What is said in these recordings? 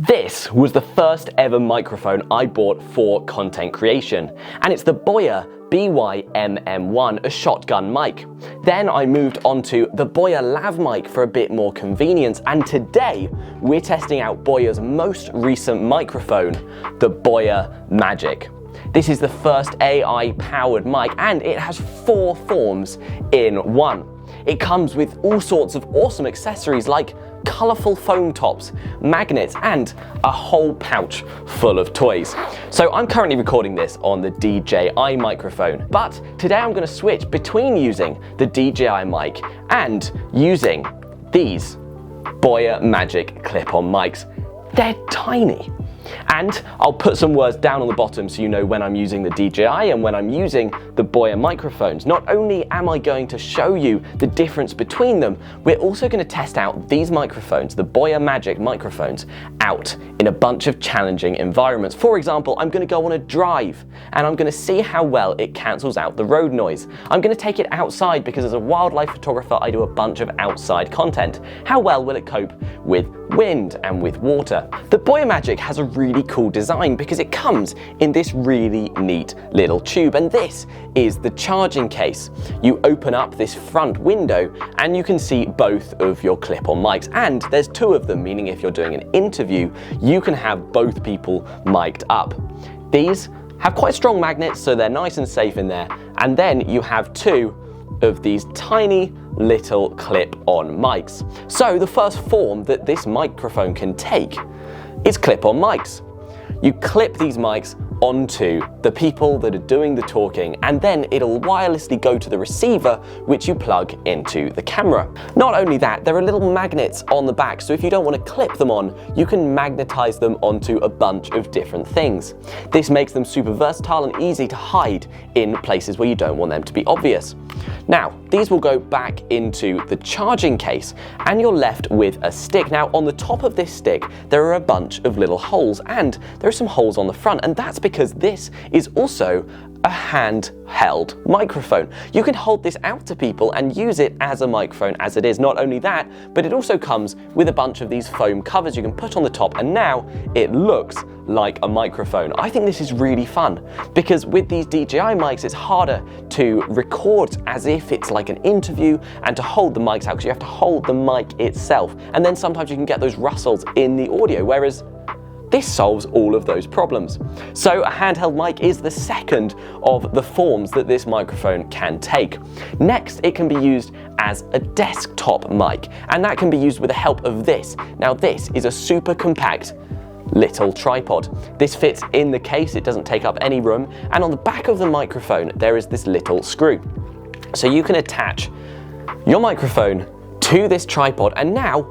This was the first ever microphone I bought for content creation, and it's the Boya BY-MM1, a shotgun mic. Then I moved on to the Boya Lav mic for a bit more convenience, and today we're testing out Boya's most recent microphone, the Boya Magic. This is the first AI-powered mic, and it has 4 forms in one. It comes with all sorts of awesome accessories like colourful foam tops, magnets, and a whole pouch full of toys. So I'm currently recording this on the DJI microphone, but today I'm going to switch between using the DJI mic and using these Boya Magic clip-on mics. They're tiny. And I'll put some words down on the bottom so you know when I'm using the DJI and when I'm using the Boya microphones. Not only am I going to show you the difference between them, we're also going to test out these microphones, the Boya Magic microphones, out in a bunch of challenging environments. For example, I'm going to go on a drive and I'm going to see how well it cancels out the road noise. I'm going to take it outside because as a wildlife photographer I do a bunch of outside content. How well will it cope with wind and with water? The Boya Magic has a really cool design because it comes in this really neat little tube, and this is the charging case. You open up this front window and you can see both of your clip-on mics, and there's 2 of them, meaning if you're doing an interview you can have both people mic'd up. These have quite strong magnets so they're nice and safe in there, and then you have 2 of these tiny little clip-on mics. So the first form that this microphone can take is clip-on mics. You clip these mics onto the people that are doing the talking, and then it'll wirelessly go to the receiver, which you plug into the camera. Not only that, there are little magnets on the back, so if you don't want to clip them on, you can magnetize them onto a bunch of different things. This makes them super versatile and easy to hide in places where you don't want them to be obvious. Now, these will go back into the charging case, and you're left with a stick. Now, on the top of this stick, there are a bunch of little holes, and there are some holes on the front, and that's because this is also a handheld microphone. You can hold this out to people and use it as a microphone as it is. Not only that, but it also comes with a bunch of these foam covers you can put on the top, and now it looks like a microphone. I think this is really fun because with these DJI mics it's harder to record as if it's like an interview and to hold the mics out because you have to hold the mic itself, and then sometimes you can get those rustles in the audio, whereas this solves all of those problems. So a handheld mic is the second of the forms that this microphone can take. Next, it can be used as a desktop mic, and that can be used with the help of this. Now this is a super compact little tripod. This fits in the case, it doesn't take up any room, and on the back of the microphone there is this little screw. So you can attach your microphone to this tripod, and now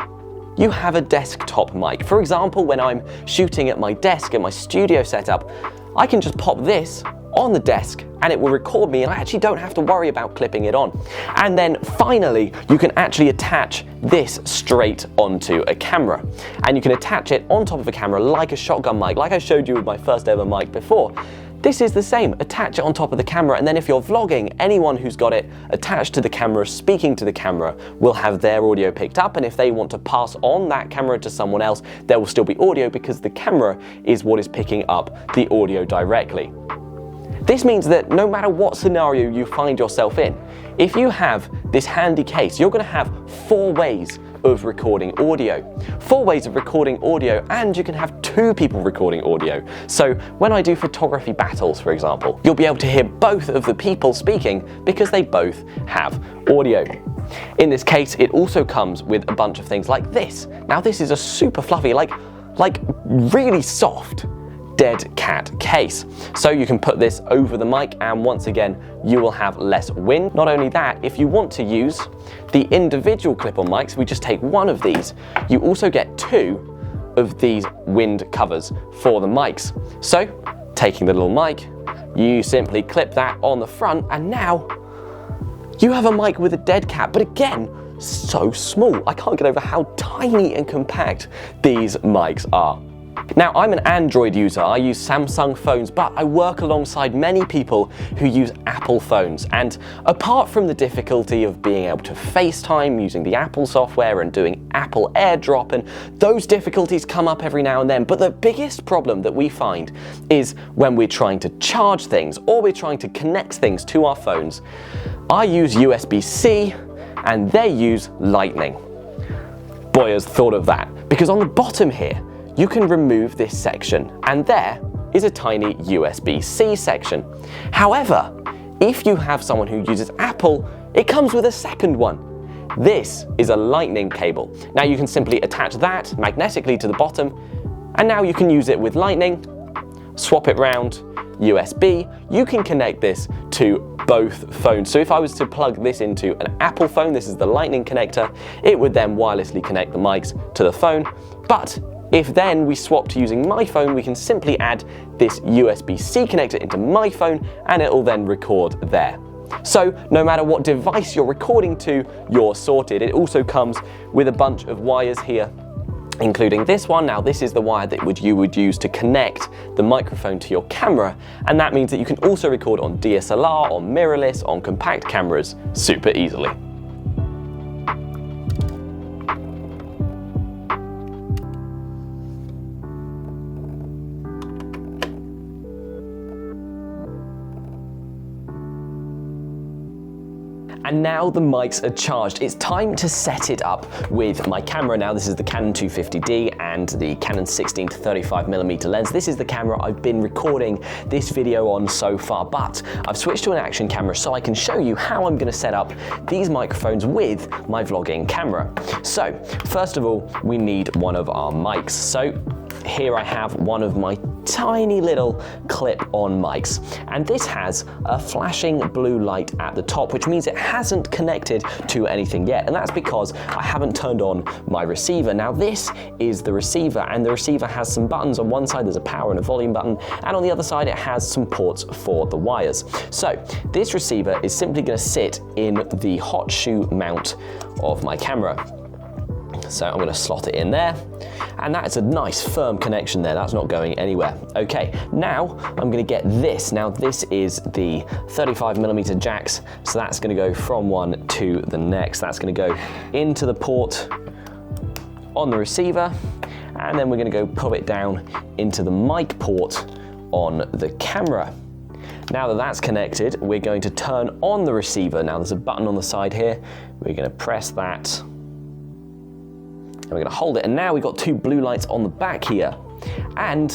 you have a desktop mic. For example, when I'm shooting at my desk at my studio setup, I can just pop this on the desk and it will record me, and I actually don't have to worry about clipping it on. And then finally, you can actually attach this straight onto a camera, and you can attach it on top of a camera like a shotgun mic, like I showed you with my first ever mic before. This is the same. Attach it on top of the camera, and then if you're vlogging, anyone who's got it attached to the camera, speaking to the camera, will have their audio picked up, and if they want to pass on that camera to someone else, there will still be audio because the camera is what is picking up the audio directly. This means that no matter what scenario you find yourself in, if you have this handy case, you're going to have 4 ways of recording audio. 4 ways of recording audio, and you can have 2 people recording audio. So when I do photography battles, for example, you'll be able to hear both of the people speaking because they both have audio. In this case, it also comes with a bunch of things like this. Now this is a super fluffy, like really soft dead cat case. So you can put this over the mic, and once again you will have less wind. Not only that, if you want to use the individual clip-on mics, we just take one of these, you also get 2 of these wind covers for the mics. So taking the little mic, you simply clip that on the front, and now you have a mic with a dead cat, but again, so small. I can't get over how tiny and compact these mics are. Now, I'm an Android user, I use Samsung phones, but I work alongside many people who use Apple phones. And apart from the difficulty of being able to FaceTime using the Apple software and doing Apple AirDrop, and those difficulties come up every now and then, but the biggest problem that we find is when we're trying to charge things or we're trying to connect things to our phones. I use USB-C and they use Lightning. Boyer's thought of that, because on the bottom here, you can remove this section, and there is a tiny USB-C section. However, if you have someone who uses Apple, it comes with a second one. This is a Lightning cable. Now you can simply attach that magnetically to the bottom, and now you can use it with Lightning, swap it round, USB. You can connect this to both phones. So if I was to plug this into an Apple phone, this is the Lightning connector, it would then wirelessly connect the mics to the phone. But if then we swap to using my phone, we can simply add this USB-C connector into my phone and it will then record there. So no matter what device you're recording to, you're sorted. It also comes with a bunch of wires here, including this one. Now this is the wire that you would use to connect the microphone to your camera, and that means that you can also record on DSLR, on mirrorless, on compact cameras super easily. And now the mics are charged. It's time to set it up with my camera. Now this is the Canon 250D and the Canon 16 to 35mm lens. This is the camera I've been recording this video on so far, but I've switched to an action camera so I can show you how I'm gonna set up these microphones with my vlogging camera. So first of all, we need one of our mics. So here I have one of my tiny little clip-on mics, and this has a flashing blue light at the top, which means it hasn't connected to anything yet, and that's because I haven't turned on my receiver. Now this is the receiver, and the receiver has some buttons. On one side there's a power and a volume button, and on the other side it has some ports for the wires. So this receiver is simply going to sit in the hot shoe mount of my camera. So I'm going to slot it in there, and that's a nice firm connection there. That's not going anywhere. Okay, now I'm going to get this. Now this is the 35mm jacks, so that's going to go from one to the next. That's going to go into the port on the receiver, and then we're going to go put it down into the mic port on the camera. Now that that's connected, we're going to turn on the receiver. Now there's a button on the side here. We're going to press that. And we're going to hold it, and now we've got two blue lights on the back here, and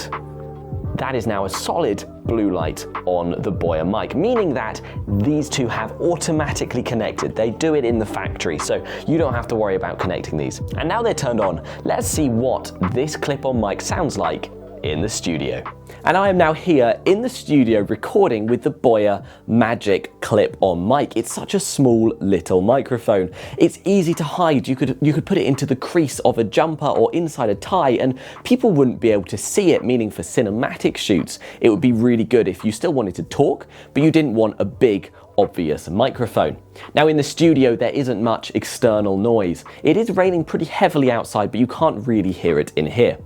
that is now a solid blue light on the Boyer mic, meaning that these two have automatically connected. They do it in the factory, so you don't have to worry about connecting these. And now they're turned on, let's see what this clip-on mic sounds like in the studio. And I am now here in the studio recording with the Boyer Magic clip-on mic. It's such a small little microphone. It's easy to hide. You could put it into the crease of a jumper or inside a tie, and people wouldn't be able to see it, meaning for cinematic shoots, it would be really good if you still wanted to talk, but you didn't want a big, obvious microphone. Now in the studio there isn't much external noise. It is raining pretty heavily outside, but you can't really hear it in here.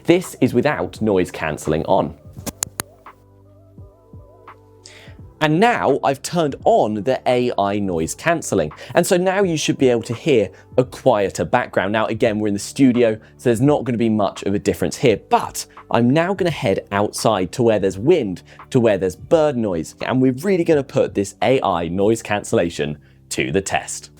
This is without noise cancelling on. And now I've turned on the AI noise cancelling. And so now you should be able to hear a quieter background. Now again, we're in the studio, so there's not going to be much of a difference here, but I'm now going to head outside to where there's wind, to where there's bird noise, and we're really going to put this AI noise cancellation to the test.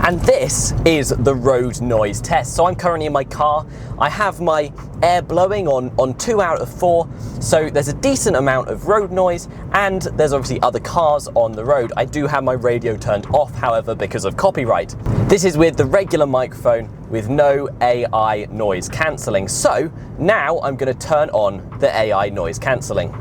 And this is the road noise test. So I'm currently in my car. I have my air blowing on 2 out of 4. So there's a decent amount of road noise, and there's obviously other cars on the road. I do have my radio turned off, however, because of copyright. This is with the regular microphone with no AI noise cancelling. So now I'm going to turn on the AI noise cancelling.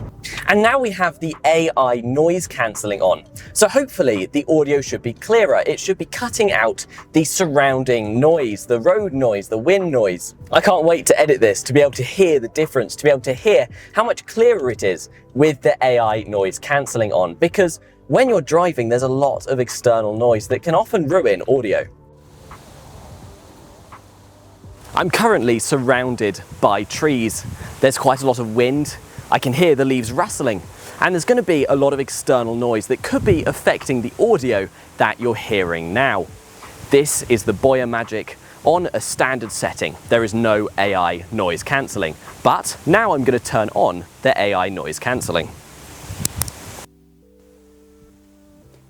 And now we have the AI noise cancelling on. So hopefully the audio should be clearer. It should be cutting out the surrounding noise, the road noise, the wind noise. I can't wait to edit this, to be able to hear the difference, to be able to hear how much clearer it is with the AI noise cancelling on. Because when you're driving, there's a lot of external noise that can often ruin audio. I'm currently surrounded by trees. There's quite a lot of wind. I can hear the leaves rustling, and there's going to be a lot of external noise that could be affecting the audio that you're hearing now. This is the Boya Magic on a standard setting. There is no AI noise cancelling, but now I'm going to turn on the AI noise cancelling.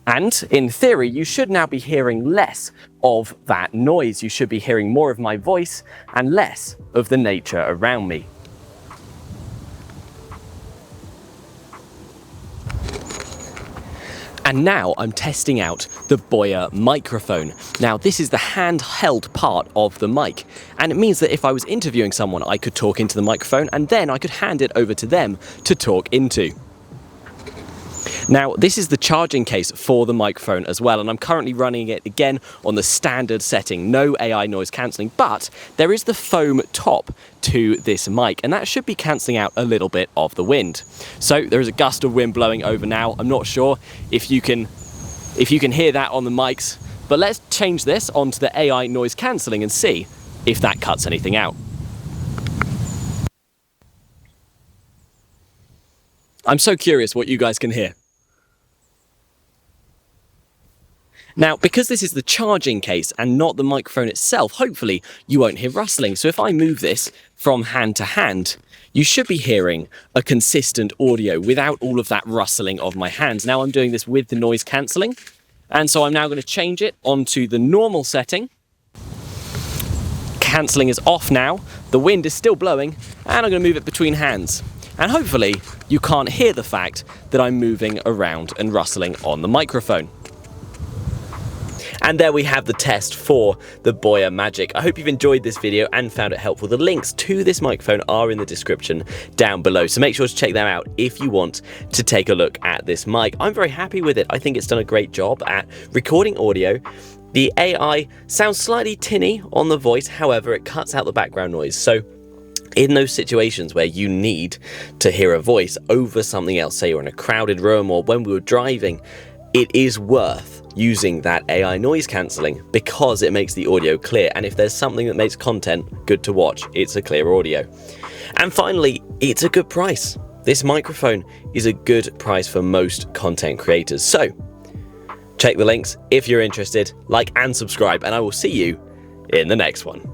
And in theory, you should now be hearing less of that noise. You should be hearing more of my voice and less of the nature around me. And now I'm testing out the Boya microphone. Now this is the handheld part of the mic, and it means that if I was interviewing someone, I could talk into the microphone and then I could hand it over to them to talk into. Now this is the charging case for the microphone as well, and I'm currently running it again on the standard setting, no AI noise cancelling, but there is the foam top to this mic, and that should be cancelling out a little bit of the wind. So there is a gust of wind blowing over now. I'm not sure if you can hear that on the mics, but let's change this onto the AI noise cancelling and see if that cuts anything out. I'm so curious what you guys can hear. Now, because this is the charging case and not the microphone itself, hopefully you won't hear rustling. So if I move this from hand to hand, you should be hearing a consistent audio without all of that rustling of my hands. Now I'm doing this with the noise cancelling, and so I'm now going to change it onto the normal setting. Cancelling is off now, the wind is still blowing, and I'm going to move it between hands. And hopefully you can't hear the fact that I'm moving around and rustling on the microphone. And there we have the test for the Boya Magic. I hope you've enjoyed this video and found it helpful. The links to this microphone are in the description down below, so make sure to check them out if you want to take a look at this mic. I'm very happy with it. I think it's done a great job at recording audio. The AI sounds slightly tinny on the voice, however, it cuts out the background noise. So in those situations where you need to hear a voice over something else, say you're in a crowded room or when we were driving, it is worth using that AI noise cancelling because it makes the audio clear, and if there's something that makes content good to watch, it's a clear audio. And finally, it's a good price. This microphone is a good price for most content creators. So check the links if you're interested, like and subscribe, and I will see you in the next one.